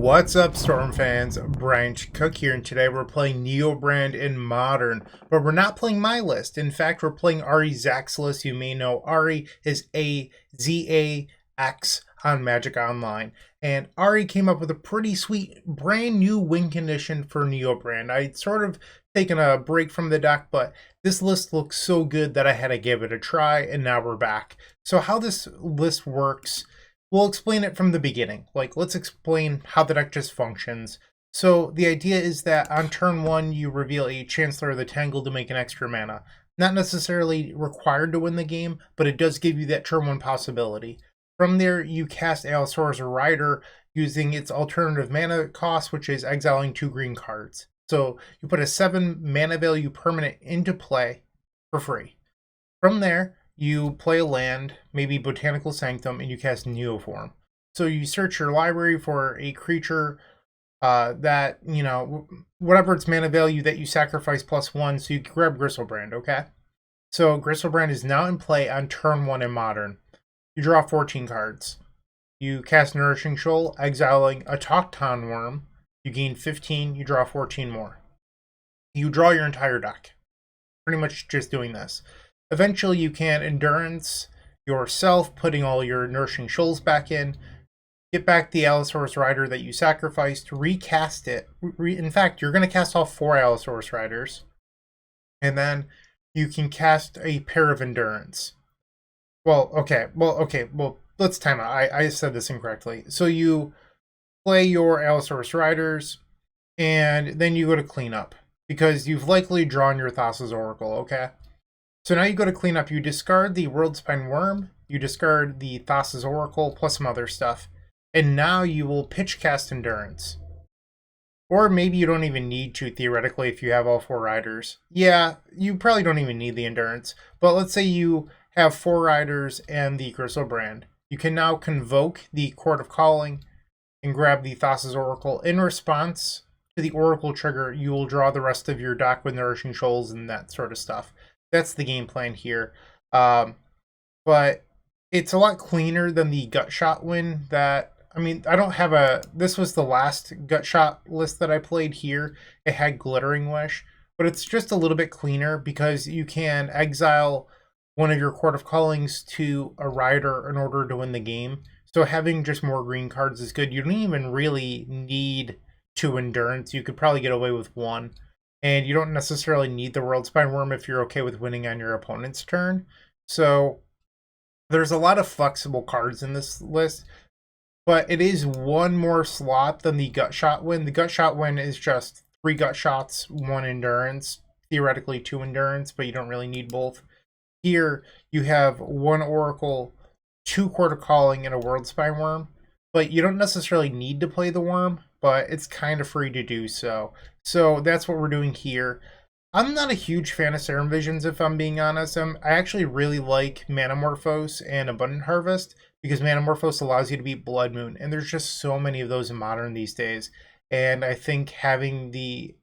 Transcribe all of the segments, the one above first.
What's up, Storm fans? Bryant Cook here, and today we're playing NeoBrand in Modern, but we're not playing my list. In fact, we're playing Ari Zach's list. You may know Ari is AZAX on Magic Online, and Ari came up with a pretty sweet brand new win condition for NeoBrand. I'd sort of taken a break from the deck, but this list looks so good that I had to give it a try, and now we're back. So how this list works, we'll explain it from the beginning. Let's explain how the deck just functions. So the idea is that on turn 1, you reveal a Chancellor of the Tangle to make an extra mana. Not necessarily required to win the game, but it does give you that turn 1 possibility. From there, you cast Allosaurus Rider using its alternative mana cost, which is exiling 2 green cards. So you put a 7 mana value permanent into play for free. From there, you play a land, maybe Botanical Sanctum, and you cast Neoform. So you search your library for a creature that, whatever its mana value that you sacrifice +1, so you grab Griselbrand, okay? So Griselbrand is now in play on turn 1 in Modern. You draw 14 cards. You cast Nourishing Shoal, exiling Autochthon Wurm. You gain 15, you draw 14 more. You draw your entire deck. Pretty much just doing this. Eventually, you can Endurance yourself, putting all your Nourishing Shoals back in, get back the Allosaurus Rider that you sacrificed, recast it. In fact, you're going to cast all 4 Allosaurus Riders, and then you can cast a pair of Endurance. Well, let's time out. I said this incorrectly. So you play your Allosaurus Riders, and then you go to cleanup, because you've likely drawn your Thassa's Oracle, okay? So now you go to cleanup, you discard the Worldspine Wurm, you discard the Thassa's Oracle, plus some other stuff, and now you will pitch cast Endurance. Or maybe you don't even need to, theoretically, if you have all 4 riders. Yeah, you probably don't even need the Endurance, but let's say you have 4 riders and the Griselbrand. You can now convoke the Chord of Calling and grab the Thassa's Oracle. In response to the Oracle trigger, you will draw the rest of your deck with Nourishing Shoals and that sort of stuff. That's the game plan here. But it's a lot cleaner than the gut shot win that, I don't have this was the last gut shot list that I played here. It had Glittering Wish, but it's just a little bit cleaner because you can exile one of your Chord of Callings to a rider in order to win the game. So having just more green cards is good. You don't even really need 2 Endurance. You could probably get away with 1. And you don't necessarily need the Worldspine Wurm if you're okay with winning on your opponent's turn. So there's a lot of flexible cards in this list, but it is 1 more slot than the gut shot win. The gut shot win is just 3 gut shots, 1 Endurance, theoretically 2 Endurance, but you don't really need both. Here you have 1 Oracle, 2 Chord of Calling, and a Worldspine Wurm, but you don't necessarily need to play the Worm, but it's kind of free to do so. So that's what we're doing here. I'm not a huge fan of Serum Visions, if I'm being honest. I actually really like Manamorphose and Abundant Harvest, because Manamorphose allows you to beat Blood Moon, and there's just so many of those in Modern these days. And I think having the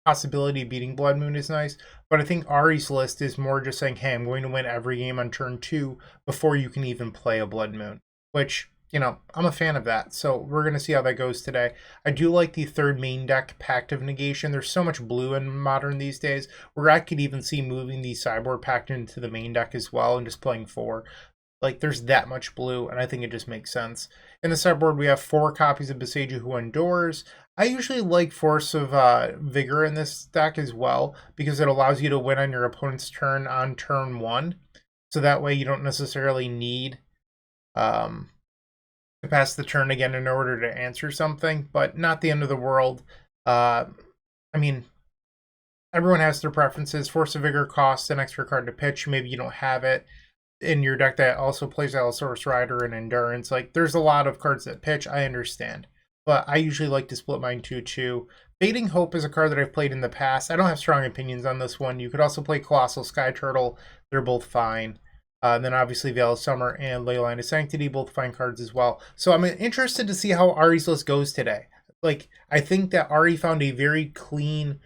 possibility of beating Blood Moon is nice, but I think Ari's list is more just saying, hey, I'm going to win every game on turn 2 before you can even play a Blood Moon, which, I'm a fan of that, so we're going to see how that goes today. I do like the 3rd main deck, Pact of Negation. There's so much blue in Modern these days, where I could even see moving the Sideboard Pact into the main deck as well and just playing 4. There's that much blue, and I think it just makes sense. In the sideboard, we have 4 copies of Besiju Who Endures. I usually like Force of Vigor in this deck as well, because it allows you to win on your opponent's turn on turn 1. So that way you don't necessarily need to pass the turn again in order to answer something, but not the end of the world. Everyone has their preferences. Force of Vigor costs an extra card to pitch. Maybe you don't have it in your deck that also plays Allosaurus Rider and Endurance. There's a lot of cards that pitch, I understand, but I usually like to split mine 2-2. Fading Hope is a card that I've played in the past. I don't have strong opinions on this one. You could also play Colossal Sky Turtle. They're both fine. Then obviously Veil of Summer and Leyline of Sanctity, both fine cards as well. So I'm interested to see how Ari's list goes today. I think that Ari found a very clean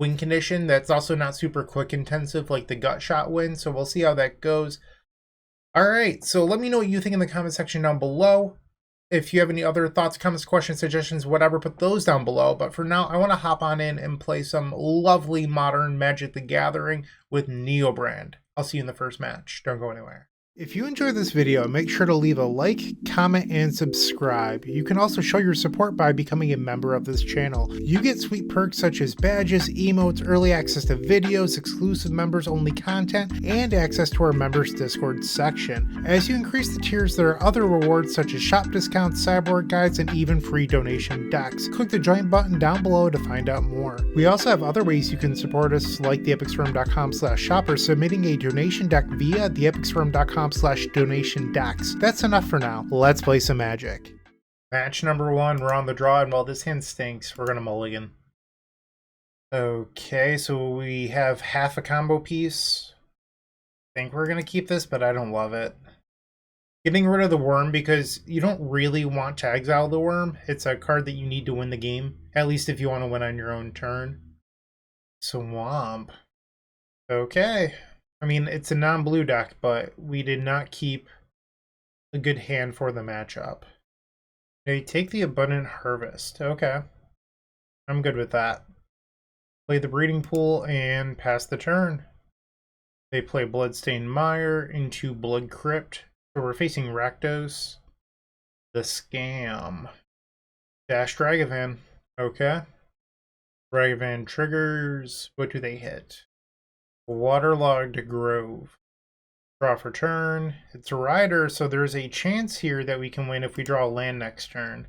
win condition that's also not super quick intensive like the gut shot win. So we'll see how that goes. All right, so let me know what you think in the comment section down below. If you have any other thoughts, comments, questions, suggestions, whatever, put those down below. But for now, I want to hop on in and play some lovely modern Magic the Gathering with NeoBrand. I'll see you in the first match. Don't go anywhere. If you enjoyed this video, make sure to leave a like, comment, and subscribe. You can also show your support by becoming a member of this channel. You get sweet perks such as badges, emotes, early access to videos, exclusive members-only content, and access to our members Discord section. As you increase the tiers, there are other rewards such as shop discounts, sideboard guides, and even free donation decks. Click the join button down below to find out more. We also have other ways you can support us, like theepicswurm.com/shop or submitting a donation deck via theepicswurm.com/donation decks. That's enough for now. Let's play some Magic. Match number 1, we're on the draw, and while this hand stinks, we're gonna mulligan. Okay, so we have half a combo piece. I think we're gonna keep this, but I don't love it. Getting rid of the Worm because you don't really want to exile the Worm. It's a card that you need to win the game, at least if you want to win on your own turn. Swamp. Okay. I mean, it's a non-blue deck, but we did not keep a good hand for the matchup. They take the Abundant Harvest. Okay. I'm good with that. Play the Breeding Pool and pass the turn. They play Bloodstained Mire into Blood Crypt. So we're facing Rakdos. The Scam. Dash Dragavan. Okay. Dragavan triggers. What do they hit? Waterlogged Grove. Draw for turn. It's a Rider, so there's a chance here that we can win if we draw a land next turn.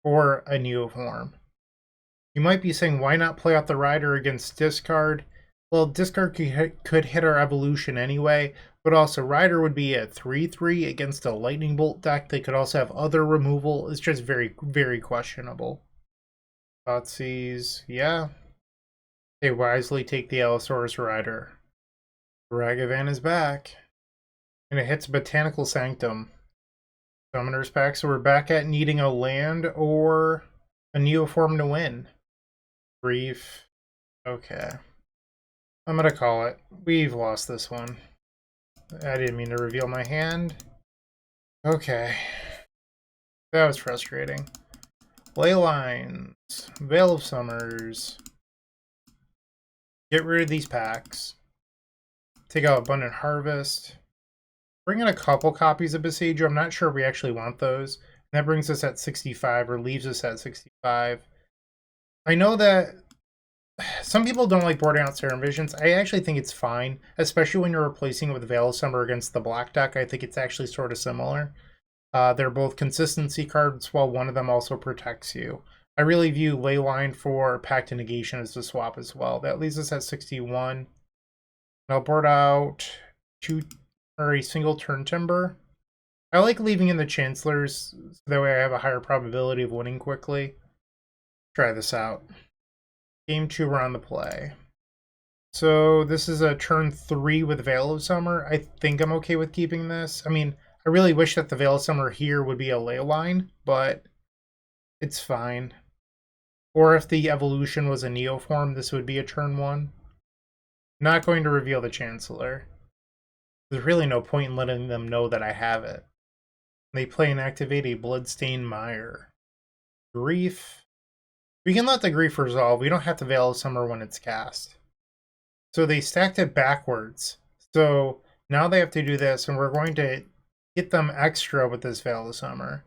Or a Neoform. You might be saying, why not play out the Rider against discard? Well, discard could hit our evolution anyway, but also Rider would be at 3/3 against a Lightning Bolt deck. They could also have other removal. It's just very, very questionable. Thoughtseize, yeah. They wisely take the Allosaurus Rider. Dragavan is back. And it hits Botanical Sanctum. Summoner's Pact, so we're back at needing a land or a Neoform to win. Brief. Okay. I'm gonna call it. We've lost this one. I didn't mean to reveal my hand. Okay. That was frustrating. Ley Lines. Veil of Summers. Get rid of these packs. Take out Abundant Harvest. Bring in a couple copies of Besieger. I'm not sure if we actually want those. And that brings us at 65 or leaves us at 65. I know that some people don't like boarding out Serum Visions. I actually think it's fine, especially when you're replacing it with Veil of Summer against the black deck. I think it's actually sort of similar. They're both consistency cards, while one of them also protects you. I really view Leyline for Pact and Negation as the swap as well. That leaves us at 61. I'll board out a single turn Timber. I like leaving in the Chancellors, so that way I have a higher probability of winning quickly. Try this out. Game 2, we're on the play. So this is a turn 3 with Veil of Summer. I think I'm okay with keeping this. I mean, I really wish that the Veil of Summer here would be a Leyline, but it's fine. Or if the evolution was a Neoform, this would be a turn 1. Not going to reveal the Chancellor. There's really no point in letting them know that I have it. They play and activate a Bloodstained Mire. Grief. We can let the Grief resolve. We don't have to Veil of Summer when it's cast. So they stacked it backwards. So now they have to do this, and we're going to get them extra with this Veil of Summer.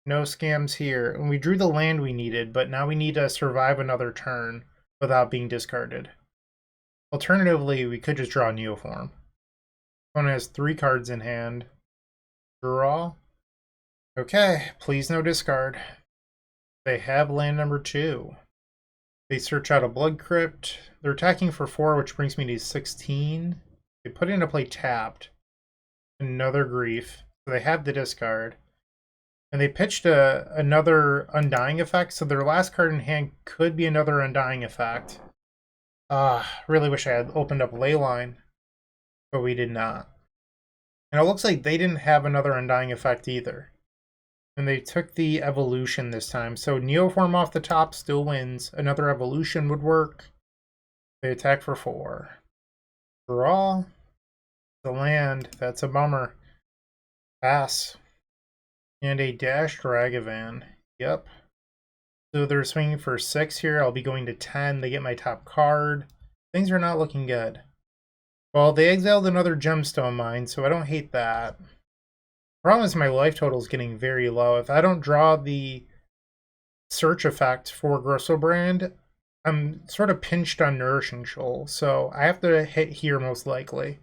No scams here. And we drew the land we needed, but now we need to survive another turn without being discarded. Alternatively, we could just draw a Neoform. Opponent has 3 cards in hand. Draw. Okay, please no discard. They have land number 2. They search out a Blood Crypt. They're attacking for 4, which brings me to 16. They put into play tapped. Another Grief. So they have the discard. And they pitched another Undying Effect, so their last card in hand could be another Undying Effect. Really wish I had opened up Leyline, but we did not. And it looks like they didn't have another Undying Effect either. And they took the Evolution this time, so Neoform off the top still wins. Another Evolution would work. They attack for 4. Draw. The land, that's a bummer. Pass. And a dashed Ragavan. Yep. So they're swinging for 6 here. I'll be going to 10. They get my top card. Things are not looking good. Well, they exiled another gemstone mine, so I don't hate that. Problem is my life total is getting very low. If I don't draw the search effect for Griselbrand, I'm sort of pinched on Nourishing Shoal, so I have to hit here most likely.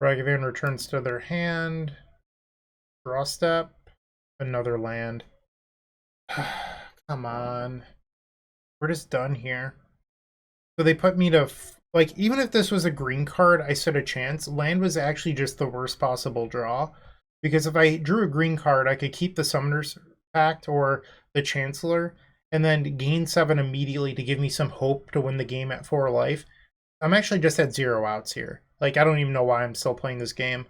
Ragavan returns to their hand. Draw step. Another land. Come on. We're just done here. So they put me to... like, even if this was a green card, I stood a chance. Land was actually just the worst possible draw. Because if I drew a green card, I could keep the Summoner's Pact or the Chancellor, and then gain 7 immediately to give me some hope to win the game at 4 life. I'm actually just at 0 outs here. Like, I don't even know why I'm still playing this game.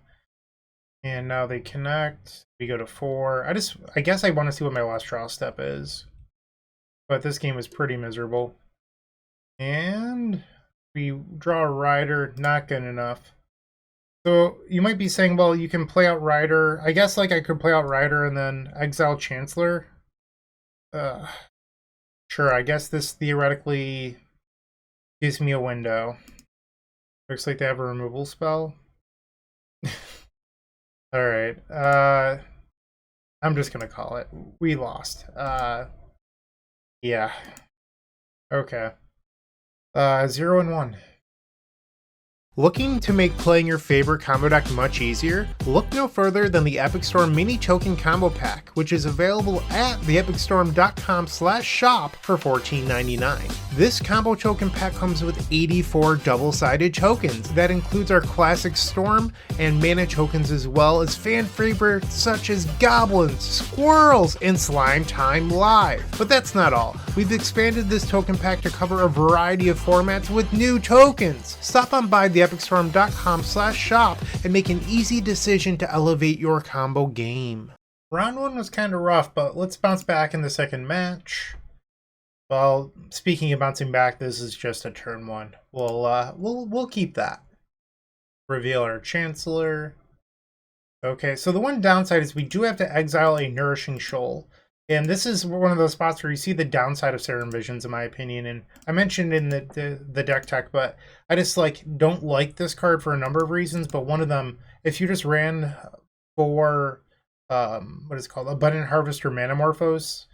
And now they connect. We go to 4. I guess I want to see what my last draw step is. But this game was pretty miserable. And we draw a Rider, not good enough. So you might be saying, well, you can play out Rider. I guess like I could play out Rider and then exile Chancellor. Sure, I guess this theoretically gives me a window. Looks like they have a removal spell. Alright, I'm just gonna call it. We lost. Yeah. Okay. 0-1. Looking to make playing your favorite combo deck much easier? Look no further than the Epic Storm Mini Token Combo Pack, which is available at theepicstorm.com/shop for $14.99. This combo token pack comes with 84 double-sided tokens. That includes our classic Storm and mana tokens, as well as fan favorites such as Goblins, Squirrels, and Slime Time Live. But that's not all. We've expanded this token pack to cover a variety of formats with new tokens. Stop on by theepicstorm.com/shop and make an easy decision to elevate your combo game. Round 1 was kind of rough, but let's bounce back in the second match. Well, speaking of bouncing back, this is just a turn 1. We'll keep that. Reveal our Chancellor. Okay, so the one downside is we do have to exile a Nourishing Shoal. And this is one of those spots where you see the downside of Serum Visions, in my opinion. And I mentioned in the deck tech, but I just don't like this card for a number of reasons. But one of them, if you just ran for what is it called, Abundant Harvest or Manamorphose,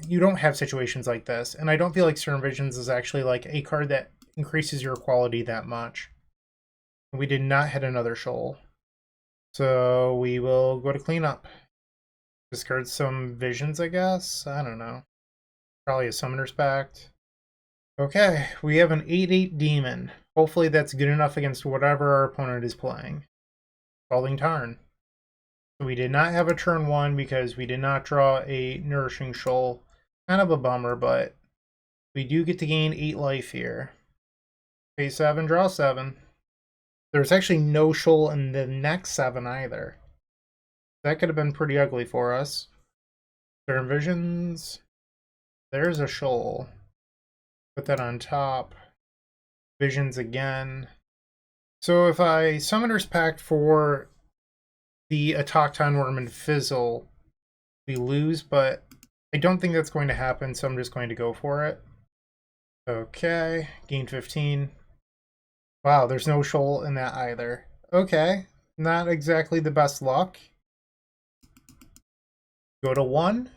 you don't have situations like this. And I don't feel like Serum Visions is actually like a card that increases your quality that much. We did not hit another shoal, so we will go to cleanup. Discard some visions, I guess? I don't know. Probably a Summoner's Pact. Okay, we have an 8/8 Demon. Hopefully that's good enough against whatever our opponent is playing. Scalding Tarn. So we did not have a turn 1 because we did not draw a Nourishing Shoal. Kind of a bummer, but we do get to gain 8 life here. Pay 7, draw 7. There's actually no shoal in the next 7 either. That could have been pretty ugly for us. Serum Visions. There's a shoal. Put that on top. Visions again. So if I Summoner's Pact for the Autochthon Wurm and Fizzle, we lose, but I don't think that's going to happen, so I'm just going to go for it. Okay, gain 15. Wow, there's no shoal in that either. Okay, not exactly the best luck. Go to 1.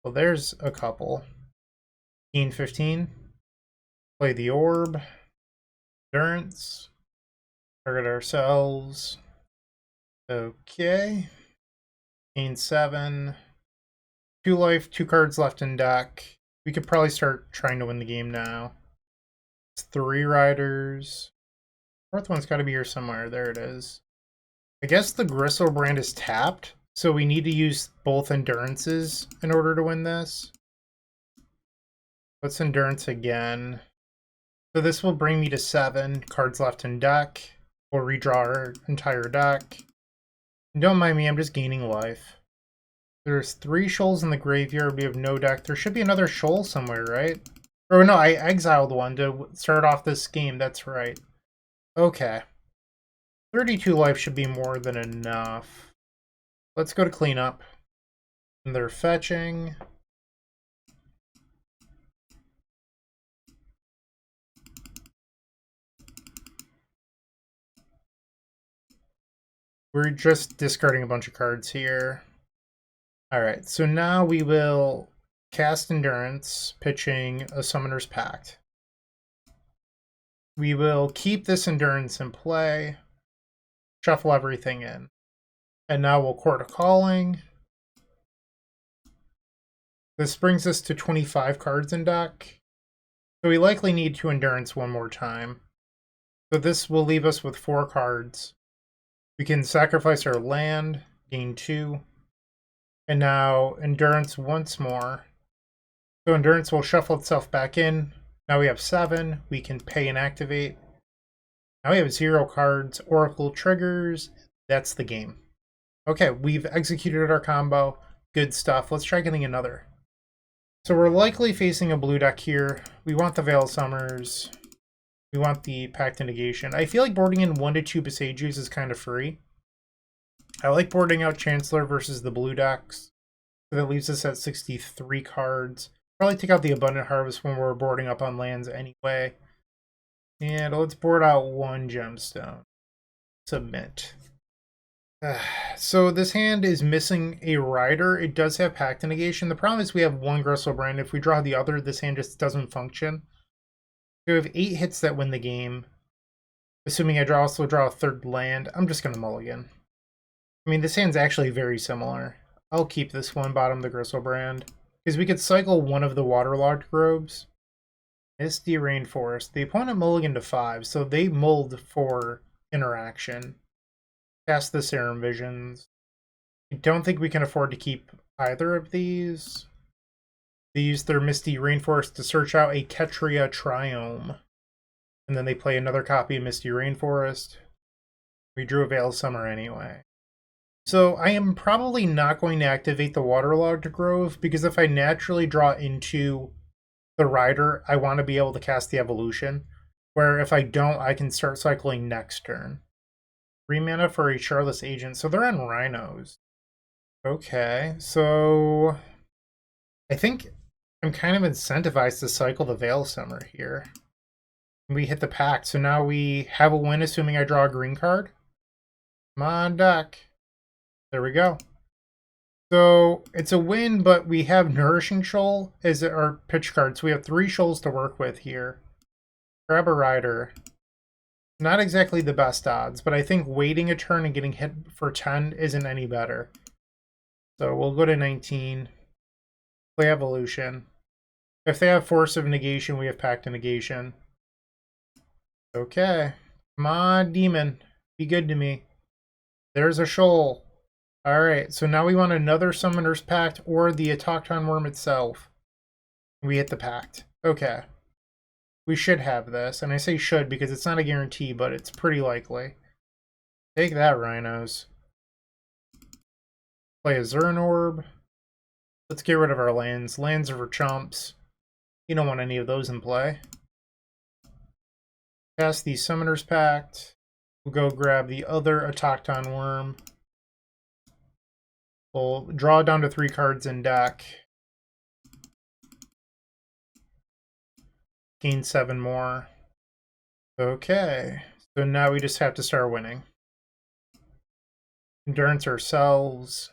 Well, there's a couple. Gain 15. Play the orb. Endurance. Target ourselves. Okay. Gain 7. 2 life, 2 cards left in deck. We could probably start trying to win the game now. It's 3 riders. 4th one's got to be here somewhere. There it is. I guess the Griselbrand is tapped, so we need to use both endurances in order to win this. Let's endurance again. So this will bring me to 7 cards left in deck. We'll redraw our entire deck. Don't mind me, I'm just gaining life. There's 3 shoals in the graveyard. We have no deck. There should be another shoal somewhere, right? Or no, I exiled one to start off this game. That's right. Okay. 32 life should be more than enough. Let's go to cleanup. And they're fetching. We're just discarding a bunch of cards here. Alright, so now we will cast Endurance, pitching a Summoner's Pact. We will keep this Endurance in play, shuffle everything in. And now we'll Chord of Calling. This brings us to 25 cards in deck. So we likely need to Endurance one more time. So this will leave us with 4 cards. We can sacrifice our land, gain 2. And now Endurance once more. So Endurance will shuffle itself back in. Now we have 7. We can pay and activate. Now we have 0 cards. Oracle triggers. That's the game. Okay, we've executed our combo. Good stuff. Let's try getting another. So we're likely facing a blue deck here. We want the Veil Summers. We want the Pact of Negation. I feel like boarding in 1 to 2 Besajus is kind of free. I like boarding out Chancellor versus the blue decks. So that leaves us at 63 cards. Probably take out the Abundant Harvest when we're boarding up on lands anyway. And let's board out 1 Gemstone. Submit. So this hand is missing a Rider. It does have Pact of Negation. The problem is we have 1 Griselbrand. If we draw the other, this hand just doesn't function. So we have 8 hits that win the game. Assuming I also draw a 3rd land, I'm just going to mulligan. I mean, this hand's actually very similar. I'll keep this one, bottom the Griselbrand. Because we could cycle one of the Waterlogged Groves. Misty Rainforest. The opponent mulliganed to 5, so they mulled for interaction. Cast the Serum Visions. I don't think we can afford to keep either of these. They use their Misty Rainforest to search out a Ketria Triome. And then they play another copy of Misty Rainforest. We drew a Veil Summer anyway. So I am probably not going to activate the Waterlogged Grove, because if I naturally draw into the Rider, I want to be able to cast the Evolution. Where if I don't, I can start cycling next turn. 3 mana for a Charless Agent. So they're on Rhinos. Okay, so I think I'm kind of incentivized to cycle the Veil Summer here. We hit the Pact, so now we have a win, assuming I draw a green card. Come on, deck. There we go. So it's a win, but we have Nourishing Shoal as our pitch card. So we have 3 shoals to work with here. Grab a Rider. Not exactly the best odds, but I think waiting a turn and getting hit for 10 isn't any better. So we'll go to 19. Play Evolution. If they have Force of Negation, we have Pact of Negation. Okay. Come on, Demon. Be good to me. There's a shoal. Alright, so now we want another Summoner's Pact or the Autochthon Wurm itself. We hit the Pact. Okay. We should have this, and I say should because it's not a guarantee, but it's pretty likely. Take that, Rhinos. Play a Zern Orb. Let's get rid of our lands. Lands are for chumps. You don't want any of those in play. Cast the Summoner's Pact. We'll go grab the other Autochthon Wurm. We'll draw down to 3 cards in deck. Gain 7 more. Okay, so now we just have to start winning. Endurance ourselves.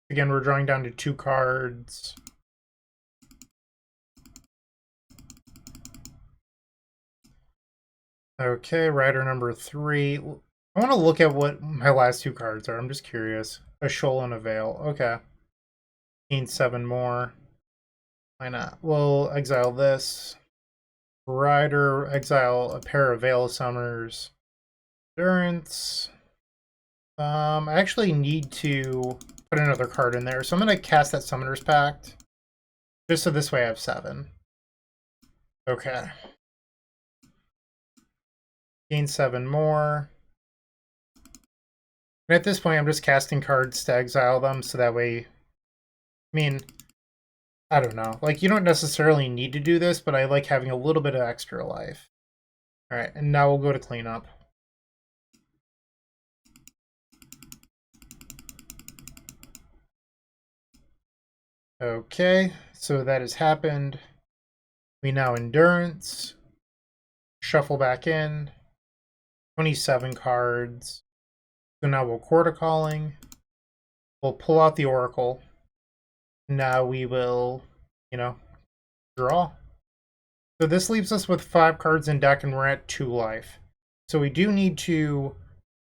Again, we're drawing down to 2 cards. Okay, Rider number 3. I want to look at what my last 2 cards are. I'm just curious. A Shoal and a Veil. Okay. Gain 7 more. Why not? We'll exile this. Rider, exile a pair of Veil Summers. Endurance. I actually need to put another card in there. So I'm going to cast that Summoner's Pact. Just so this way I have 7. Okay. Gain 7 more. And at this point, I'm just casting cards to exile them, so that way... I mean, I don't know. Like, you don't necessarily need to do this, but I like having a little bit of extra life. Alright, and now we'll go to cleanup. Okay, so that has happened. We now endurance, shuffle back in, 27 cards. So now we'll Chord of Calling. We'll pull out the Oracle. Now we will, draw. So this leaves us with 5 cards in deck and we're at 2 life. So we do need to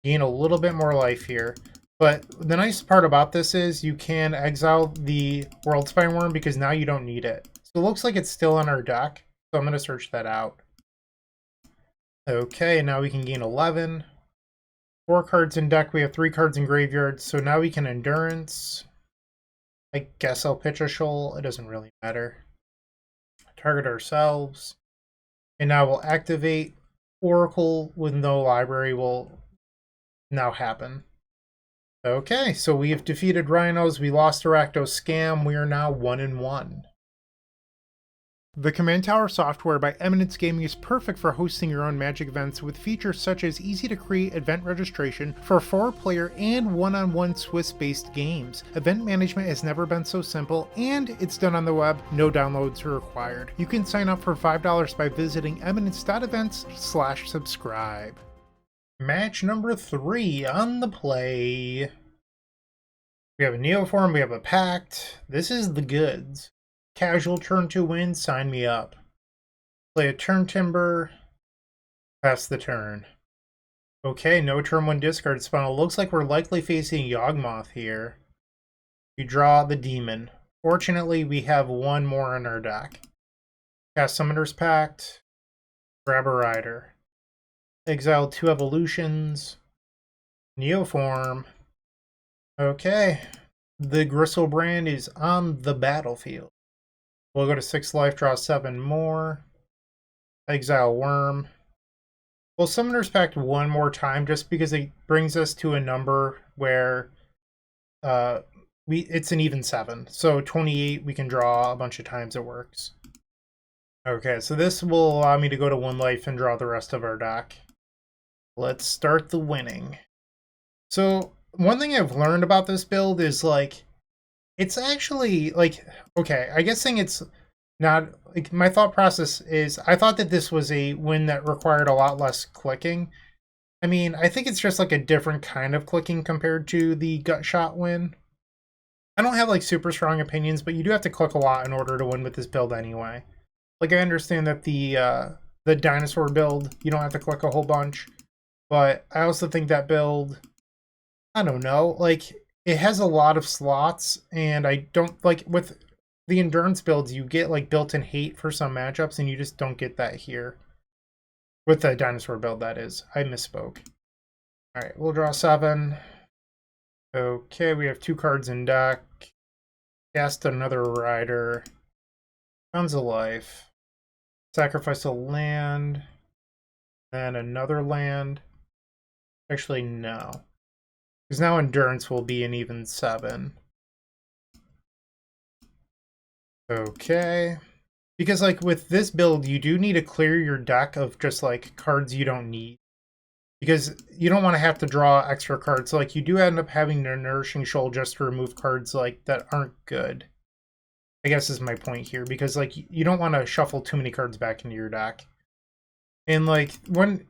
gain a little bit more life here. But the nice part about this is you can exile the Worldspine Wurm because now you don't need it. So it looks like it's still in our deck. So I'm going to search that out. Okay, now we can gain 11. 4 cards in deck. We have 3 cards in graveyard. So now we can endurance. I guess I'll pitch a shoal. It doesn't really matter. Target ourselves. And now we'll activate. Oracle with no library will now happen. Okay, so we have defeated Rhinos. We lost to Rakdos Scam. We are now 1-1. The Command Tower software by Eminence Gaming is perfect for hosting your own Magic events with features such as easy-to-create event registration for 4-player and one-on-one Swiss-based games. Event management has never been so simple, and it's done on the web, no downloads are required. You can sign up for $5 by visiting eminence.events/subscribe. Match number 3 on the play. We have a Neoform, we have a Pact. This is the goods. Casual turn 2 win, sign me up. Play a turn Timber, pass the turn. Okay, no turn 1 discard spawn. It looks like we're likely facing Yawgmoth here. We draw the Demon. Fortunately, we have 1 more in our deck. Cast Summoner's Pact, grab a Rider. Exile 2 evolutions. Neoform. Okay. The Griselbrand is on the battlefield. We'll go to 6 life, draw 7 more. Exile Worm. We'll Summoner's Pact 1 more time just because it brings us to a number where it's an even 7. So 28 we can draw a bunch of times, it works. Okay, so this will allow me to go to 1 life and draw the rest of our deck. Let's start the winning. So one thing I've learned about this build is it's actually okay, I guess saying it's not my thought process is I thought that this was a win that required a lot less clicking. I mean, I think it's just a different kind of clicking compared to the gut shot win. I don't have super strong opinions, but you do have to click a lot in order to win with this build anyway. I understand that the dinosaur build, you don't have to click a whole bunch. But I also think that build, I don't know, it has a lot of slots, and I don't, with the endurance builds, you get, built-in hate for some matchups, and you just don't get that here. With the dinosaur build, that is. I misspoke. Alright, we'll draw 7. Okay, we have 2 cards in deck. Cast another Rider. Tons of life. Sacrifice a land. Then another land. Actually, no. Because now endurance will be an even 7. Okay. Because with this build, you do need to clear your deck of just cards you don't need. Because you don't want to have to draw extra cards. So you do end up having the Nourishing Shoal just to remove cards that aren't good. I guess is my point here. Because you don't want to shuffle too many cards back into your deck. And when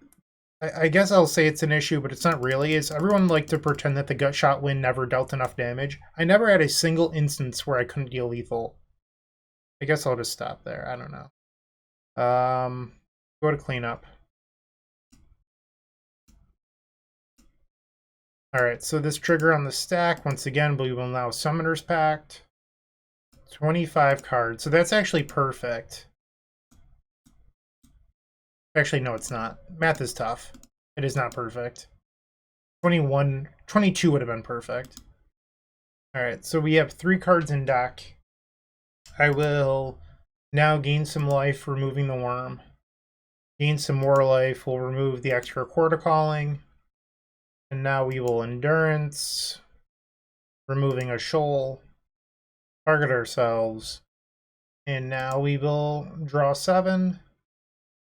I guess I'll say it's an issue, but it's not really, is everyone like to pretend that the gut shot win never dealt enough damage. I never had a single instance where I couldn't deal lethal. I guess I'll just stop there. I don't know. Go to cleanup. Alright, so this trigger on the stack, once again, we will now Summoner's Pact. 25 cards. So that's actually perfect. Actually, no, it's not. Math is tough. It is not perfect. 22 would have been perfect. Alright, so we have 3 cards in deck. I will now gain some life, removing the worm. Gain some more life, we'll remove the extra Chord of Calling. And now we will endurance, removing a shoal, target ourselves. And now we will draw 7.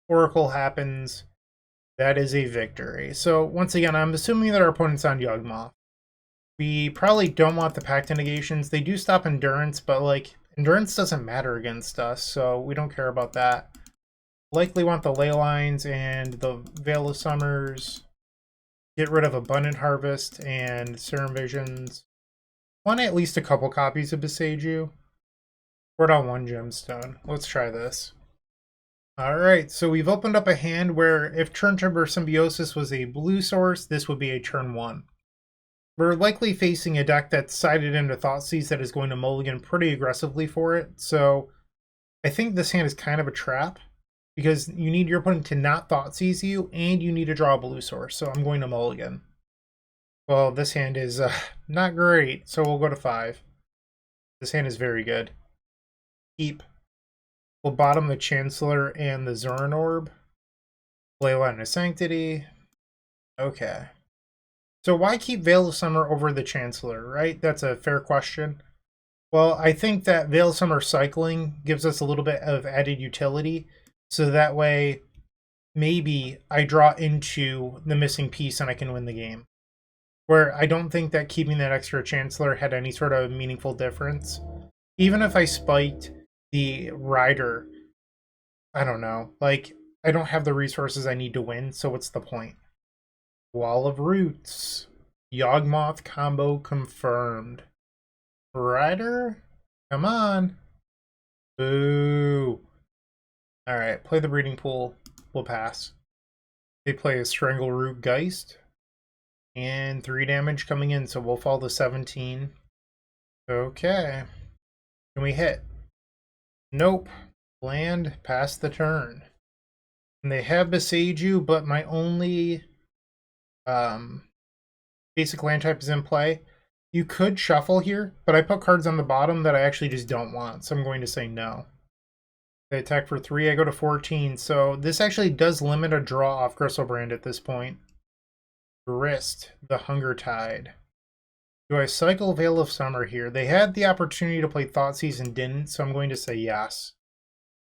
Oracle happens. That is a victory. So once again, I'm assuming that our opponent's on Yawgmoth. We probably don't want the Pact Negations. They do stop Endurance, but like Endurance doesn't matter against us, so we don't care about that. Likely want the Ley Lines and the Veil of Summers. Get rid of Abundant Harvest and Serum Visions. Want at least a couple copies of Beseiju. We're on 1 gemstone. Let's try this. Alright, so we've opened up a hand where if Churn Timber Symbiosis was a blue source, this would be a turn 1. We're likely facing a deck that's sided into Thoughtseize that is going to mulligan pretty aggressively for it, so I think this hand is kind of a trap, because you need your opponent to not Thoughtseize you, and you need to draw a blue source, so I'm going to mulligan. Well, this hand is not great, so we'll go to 5. This hand is very good. Keep. We'll bottom the Chancellor and the Zoran Orb. Leyline of Sanctity. Okay. So why keep Veil of Summer over the Chancellor, right? That's a fair question. Well, I think that Veil of Summer cycling gives us a little bit of added utility, so that way maybe I draw into the missing piece and I can win the game. Where I don't think that keeping that extra Chancellor had any sort of meaningful difference. Even if I spiked the Rider, I don't know. Like, I don't have the resources I need to win, so what's the point? Wall of Roots. Yawgmoth combo confirmed. Rider? Come on. Boo. Alright, play the Breeding Pool. We'll pass. They play a Strangleroot Geist. And 3 damage coming in, so we'll fall to 17. Okay. Can we hit? Nope. Land past the turn. And they have Beseiju, but my only basic land type is in play. You could shuffle here, but I put cards on the bottom that I actually just don't want, so I'm going to say no. They attack for 3, I go to 14, so this actually does limit a draw off Griselbrand at this point. Grist, the Hunger Tide. Do I cycle Veil of Summer here? They had the opportunity to play Thoughtseize and didn't, so I'm going to say yes.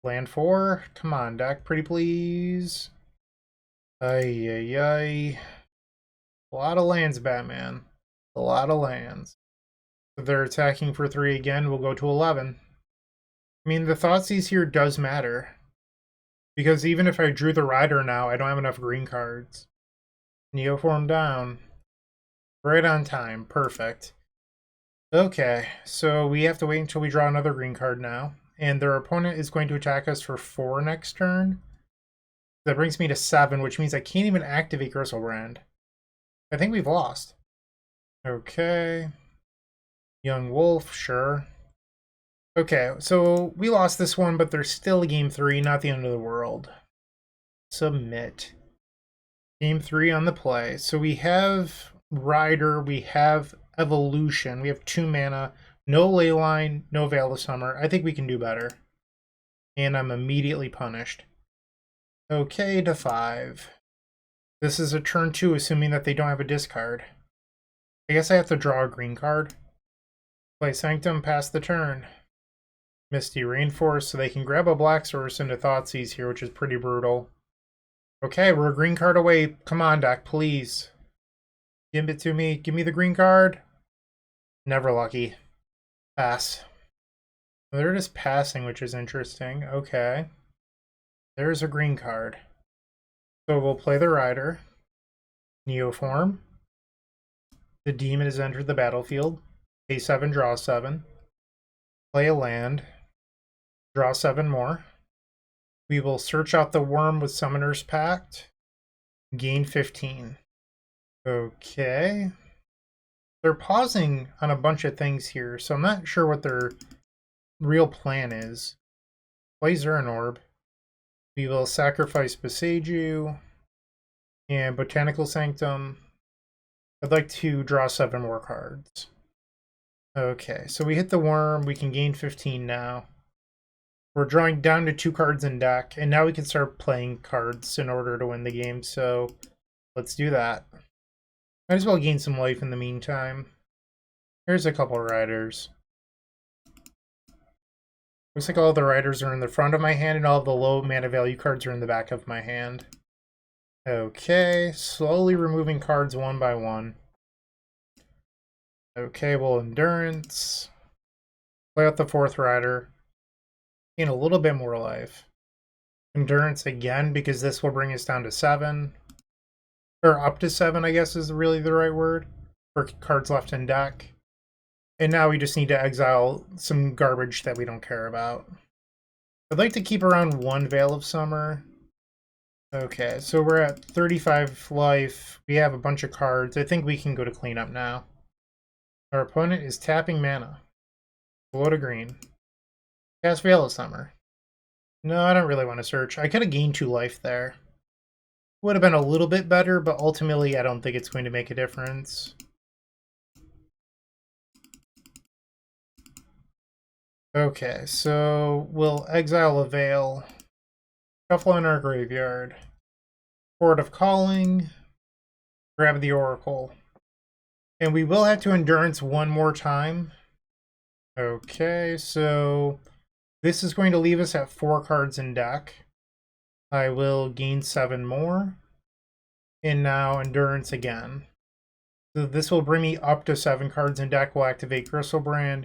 Land 4. Come on, deck, pretty please. Ay, ay, ay. A lot of lands, Batman. A lot of lands. If they're attacking for 3 again, we'll go to 11. I mean, the Thoughtseize here does matter. Because even if I drew the Rider now, I don't have enough green cards. Neoform down. Right on time. Perfect. Okay, so we have to wait until we draw another green card now. And their opponent is going to attack us for 4 next turn. That brings me to 7, which means I can't even activate Griselbrand. I think we've lost. Okay. Young Wolf, sure. Okay, so we lost this one, but there's still a game 3, not the end of the world. Submit. Game 3 on the play. So we have Rider, we have Evolution, we have 2 mana, no Leyline, no Veil of Summer. I think we can do better. And I'm immediately punished. Okay, to 5. This is a turn 2, assuming that they don't have a discard. I guess I have to draw a green card. Play Sanctum, pass the turn. Misty Rainforest, so they can grab a black source into Thoughtseize here, which is pretty brutal. Okay, we're a green card away. Come on, deck, please. Give it to me. Give me the green card. Never lucky. Pass. They're just passing, which is interesting. Okay. There's a green card. So we'll play the Rider. Neoform. The Demon has entered the battlefield. Pay 7, draw 7. Play a land. Draw 7 more. We will search out the Worm with Summoner's Pact. Gain 15. Okay. They're pausing on a bunch of things here, so I'm not sure what their real plan is. Play Zoran Orb. We will sacrifice Beseiju and Botanical Sanctum. I'd like to draw 7 more cards. Okay, so we hit the Worm. We can gain 15 now. We're drawing down to 2 cards in deck, and now we can start playing cards in order to win the game, so let's do that. Might as well gain some life in the meantime. Here's a couple Riders. Looks like all the Riders are in the front of my hand, and all the low mana value cards are in the back of my hand. Okay, slowly removing cards one by one. Okay, well, Endurance. Play out the 4th Rider. Gain a little bit more life. Endurance again, because this will bring us down to 7. Or up to 7, I guess is really the right word. For cards left in deck. And now we just need to exile some garbage that we don't care about. I'd like to keep around 1 Veil of Summer. Okay, so we're at 35 life. We have a bunch of cards. I think we can go to cleanup now. Our opponent is tapping mana. Blow to green. Cast Veil of Summer. No, I don't really want to search. I could have gained 2 life there. Would have been a little bit better, but ultimately I don't think it's going to make a difference. Okay, so we'll exile a Veil. Shuffle in our graveyard. Chord of Calling. Grab the Oracle. And we will have to Endurance 1 more time. Okay, so this is going to leave us at 4 cards in deck. I will gain 7 more. And now Endurance again. So this will bring me up to 7 cards in deck. We'll activate Griselbrand.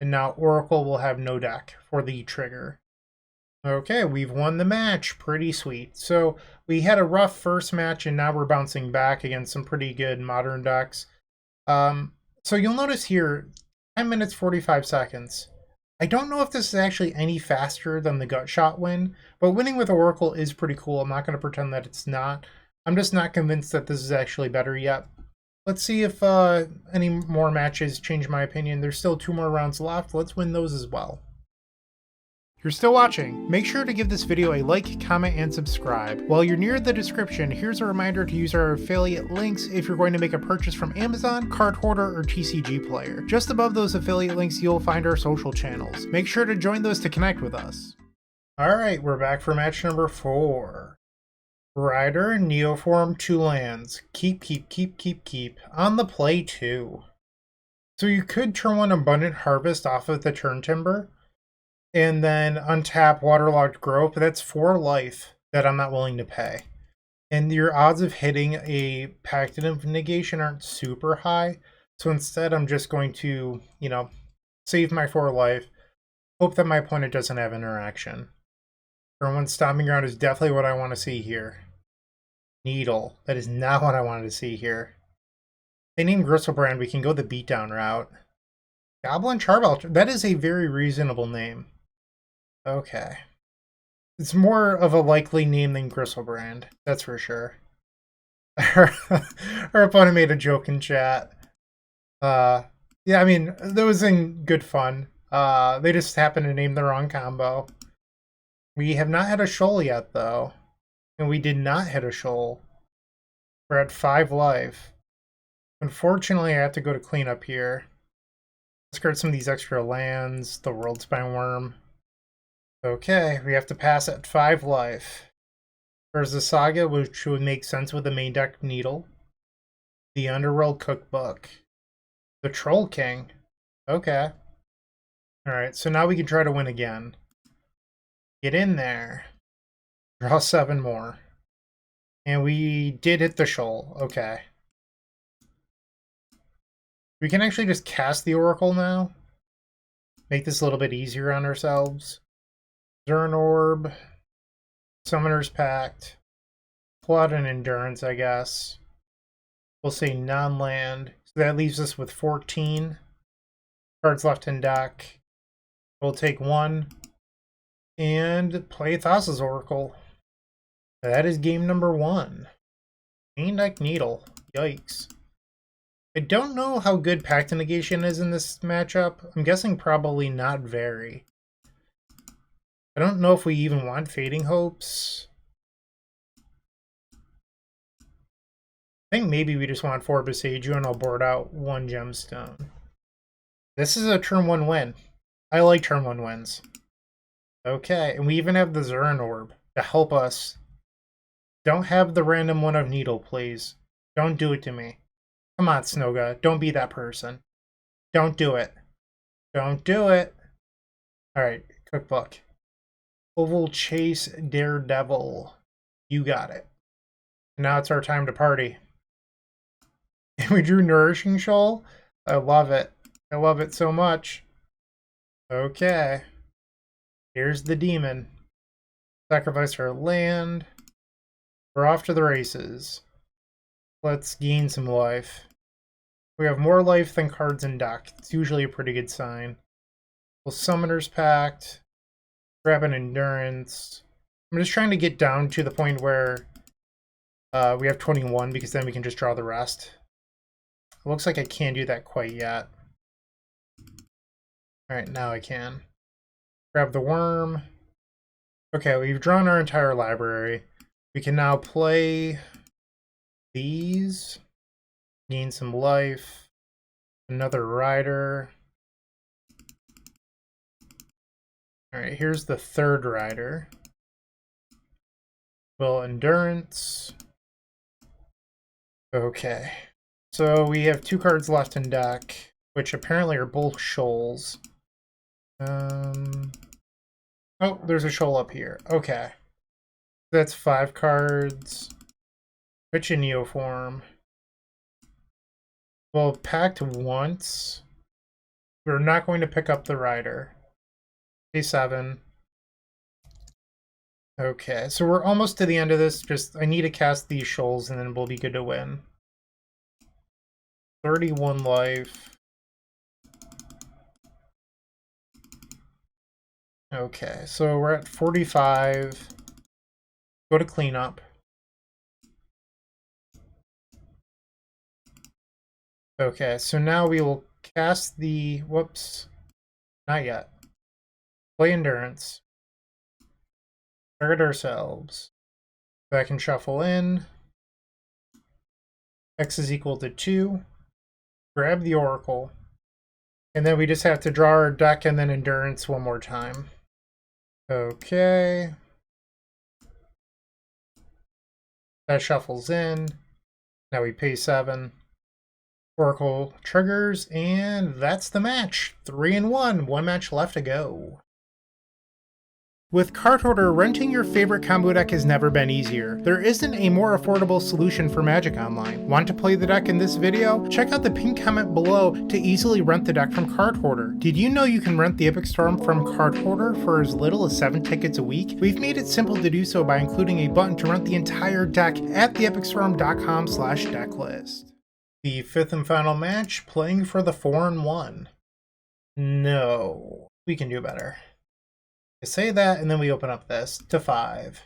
And now Oracle will have no deck for the trigger. Okay, we've won the match. Pretty sweet. So we had a rough first match, and now we're bouncing back against some pretty good modern decks. So you'll notice here, 10 minutes, 45 seconds. I don't know if this is actually any faster than the gut shot win, but winning with Oracle is pretty cool. I'm not going to pretend that it's not. I'm just not convinced that this is actually better yet. Let's see if any more matches change my opinion. There's still 2 more rounds left. Let's win those as well. If you're still watching, make sure to give this video a like, comment, and subscribe. While you're near the description, here's a reminder to use our affiliate links if you're going to make a purchase from Amazon, Card Hoarder, or TCG Player. Just above those affiliate links, you'll find our social channels. Make sure to join those to connect with us. Alright, we're back for match number 4. Rider, Neoform, 2 lands. Keep. On the play 2. So you could turn 1 Abundant Harvest off of the turn timber, and then untap Waterlogged Grove, but that's 4 life that I'm not willing to pay. And your odds of hitting a Pact of Negation aren't super high, so instead I'm just going to, save my 4 life, hope that my opponent doesn't have interaction. Turn 1 Stomping Ground is definitely what I want to see here. Needle, that is not what I wanted to see here. They named Griselbrand, we can go the beatdown route. Goblin Charbelcher, that is a very reasonable name. Okay. It's more of a likely name than Griselbrand, that's for sure. Our opponent made a joke in chat. Yeah, I mean, that was in good fun. They just happened to name the wrong combo. We have not had a shoal yet, though. And we did not hit a shoal. We're at 5 life. Unfortunately, I have to go to cleanup here. Discard some of these extra lands, the Worldspine Wurm. Okay, we have to pass at 5 life. There's the Saga, which would make sense with the main deck Needle. The Underworld Cookbook. The Troll King. Okay. Alright, so now we can try to win again. Get in there. Draw 7 more. And we did hit the shoal. Okay. We can actually just cast the Oracle now. Make this a little bit easier on ourselves. Zern Orb. Summoner's Pact. Pull out an Endurance, I guess. We'll say non-land. So that leaves us with 14 cards left in deck. We'll take 1 and play Thassa's Oracle. That is game number 1. Main deck Needle. Yikes. I don't know how good Pact of Negation is in this matchup. I'm guessing probably not very. I don't know if we even want Fading Hopes. I think maybe we just want 4 Besage and I'll board out 1 Gemstone. This is a turn 1 win. I like turn 1 wins. Okay, and we even have the Zern Orb to help us. Don't have the random one of Needle, please. Don't do it to me. Come on, Snoga. Don't be that person. Don't do it. Don't do it. Alright, Cookbook. Oval Chase Daredevil. You got it. Now it's our time to party. And we drew Nourishing Shoal. I love it. I love it so much. Okay. Here's the demon. Sacrifice our land. We're off to the races. Let's gain some life. We have more life than cards in deck. It's usually a pretty good sign. Well, Summoner's Pact. Grab an Endurance. I'm just trying to get down to the point where we have 21, because then we can just draw the rest. It looks like I can't do that quite yet. Alright, now I can. Grab the worm. Okay, we've drawn our entire library. We can now play these. Gain some life. Another rider. Alright, here's the third rider. Well, endurance. Okay. So we have 2 cards left in deck, which apparently are both shoals. Oh, there's a shoal up here. Okay. That's 5 cards. Which a Neoform. Well, packed once. We're not going to pick up the rider. Pay 7. Okay, so we're almost to the end of this. Just, I need to cast these shoals and then we'll be good to win. 31 life. Okay, so we're at 45. Go to cleanup. Okay, so now we will cast the... Whoops. Not yet. Play endurance. Target ourselves. Back and shuffle in. X is equal to 2. Grab the Oracle. And then we just have to draw our deck and then endurance one more time. Okay. That shuffles in. Now we pay 7. Oracle triggers, and that's the match. 3-1. 1 match left to go. With Card Hoarder, renting your favorite combo deck has never been easier. There isn't a more affordable solution for Magic Online. Want to play the deck in this video? Check out the pinned comment below to easily rent the deck from Card Hoarder. Did you know you can rent the Epic Storm from Card Hoarder for as little as 7 tickets a week? We've made it simple to do so by including a button to rent the entire deck at theepicstorm.com/decklist. The 5th and final match, playing for the 4-1. No, we can do better. I say that, and then we open up this to 5.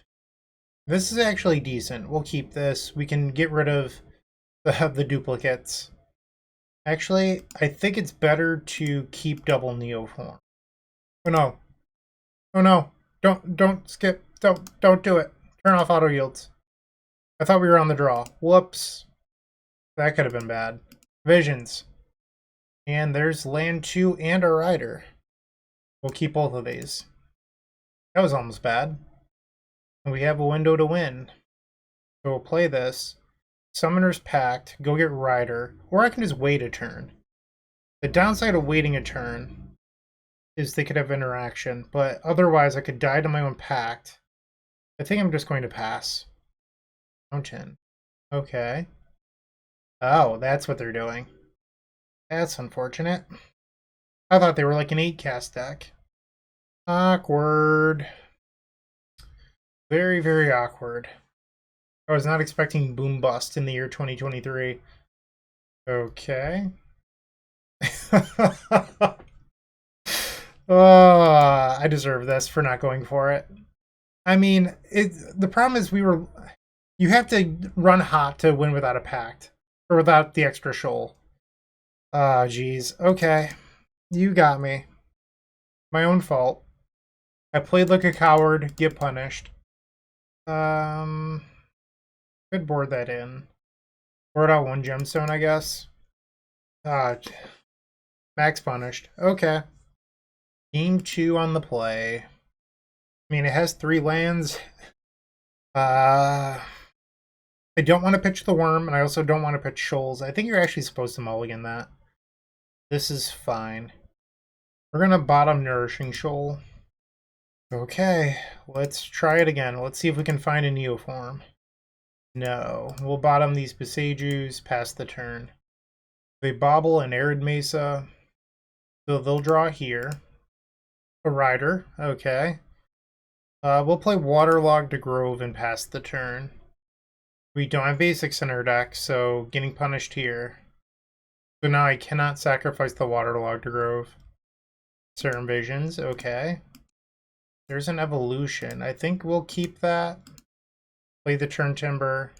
This is actually decent. We'll keep this. We can get rid of the duplicates. Actually, I think it's better to keep double Neoform. Oh no. Oh no. Don't skip. Don't do it. Turn off auto yields. I thought we were on the draw. Whoops. That could have been bad. Visions. And there's land 2 and a rider. We'll keep both of these. That was almost bad. And we have a window to win. So we'll play this. Summoner's Pact, go get Rider, or I can just wait a turn. The downside of waiting a turn is they could have interaction, but otherwise I could die to my own Pact. I think I'm just going to pass. Mountain. Okay. Oh, that's what they're doing. That's unfortunate. I thought they were like an 8-cast deck. Awkward. Very, very awkward. I was not expecting boom bust in the year 2023. Okay. Oh, I deserve this for not going for it. I mean, the problem is you have to run hot to win without a pact. Or without the extra shoal. Ah, geez. Okay. You got me. My own fault. I played like a coward, get punished. Could board that in. Board out 1 gemstone, I guess. Max punished. Okay. Game 2 on the play. I mean, it has 3 lands. I don't want to pitch the worm, and I also don't want to pitch shoals. I think you're actually supposed to mulligan that. This is fine. We're going to bottom Nourishing Shoal. Okay, let's try it again. Let's see if we can find a Neoform. No, we'll bottom these Besajus, pass the turn. They bobble an Arid Mesa, so they'll draw here. A Rider, okay. We'll play Waterlogged Grove and pass the turn. We don't have basics in our deck, so getting punished here. So now I cannot sacrifice the Waterlogged Grove. Certain Visions, okay. There's an Evolution. I think we'll keep that. Play the Turn Timber.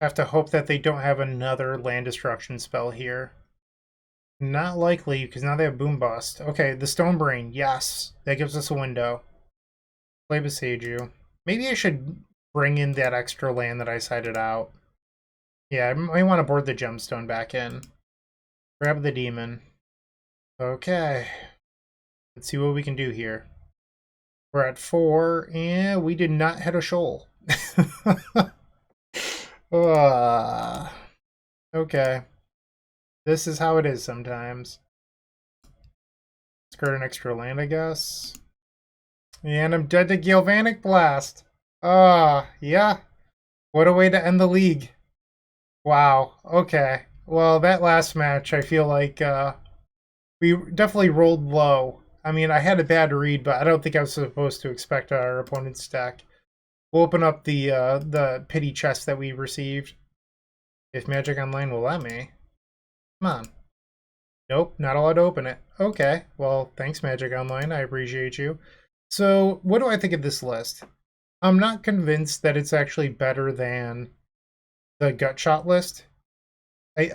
Have to hope that they don't have another land destruction spell here. Not likely, because now they have Boom Bust. Okay, the Stone Brain, yes. That gives us a window. Play Beseiju. Maybe I should bring in that extra land that I sided out. Yeah, I might want to board the Gemstone back in. Grab the Demon. Okay. Let's see what we can do here. We're at 4, and we did not hit a shoal. Okay. This is how it is sometimes. Let's card an extra land, I guess. And I'm dead to Galvanic Blast. Yeah. What a way to end the league. Wow. Okay. Well, that last match, I feel like we definitely rolled low. I mean, I had a bad read, but I don't think I was supposed to expect our opponent's deck. We'll open up the pity chest that we received. If Magic Online will let me. Come on. Nope, not allowed to open it. Okay, well, thanks Magic Online. I appreciate you. So, what do I think of this list? I'm not convinced that it's actually better than the Gutshot list. Like,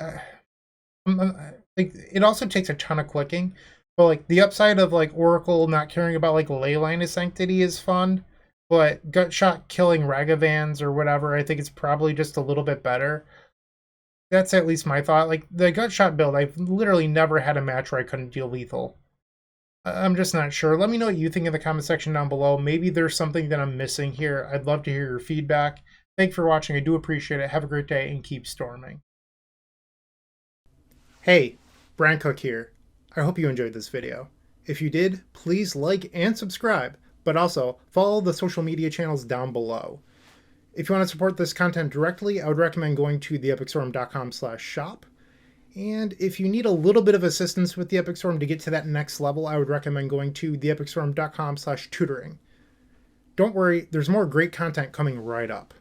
it also takes a ton of clicking, but like the upside of like Oracle not caring about like Leyline of Sanctity is fun, but Gutshot killing Ragavans or whatever, I think it's probably just a little bit better. That's at least my thought. Like the Gutshot build, I've literally never had a match where I couldn't deal lethal. I'm just not sure. Let me know what you think in the comment section down below. Maybe there's something that I'm missing here. I'd love to hear your feedback. Thanks for watching. I do appreciate it. Have a great day and keep storming. Hey, Bryant Cook here. I hope you enjoyed this video. If you did, please like and subscribe, but also follow the social media channels down below. If you want to support this content directly, I would recommend going to theepicstorm.com/shop. And if you need a little bit of assistance with the Epic Storm to get to that next level, I would recommend going to theepicstorm.com/tutoring. Don't worry, there's more great content coming right up.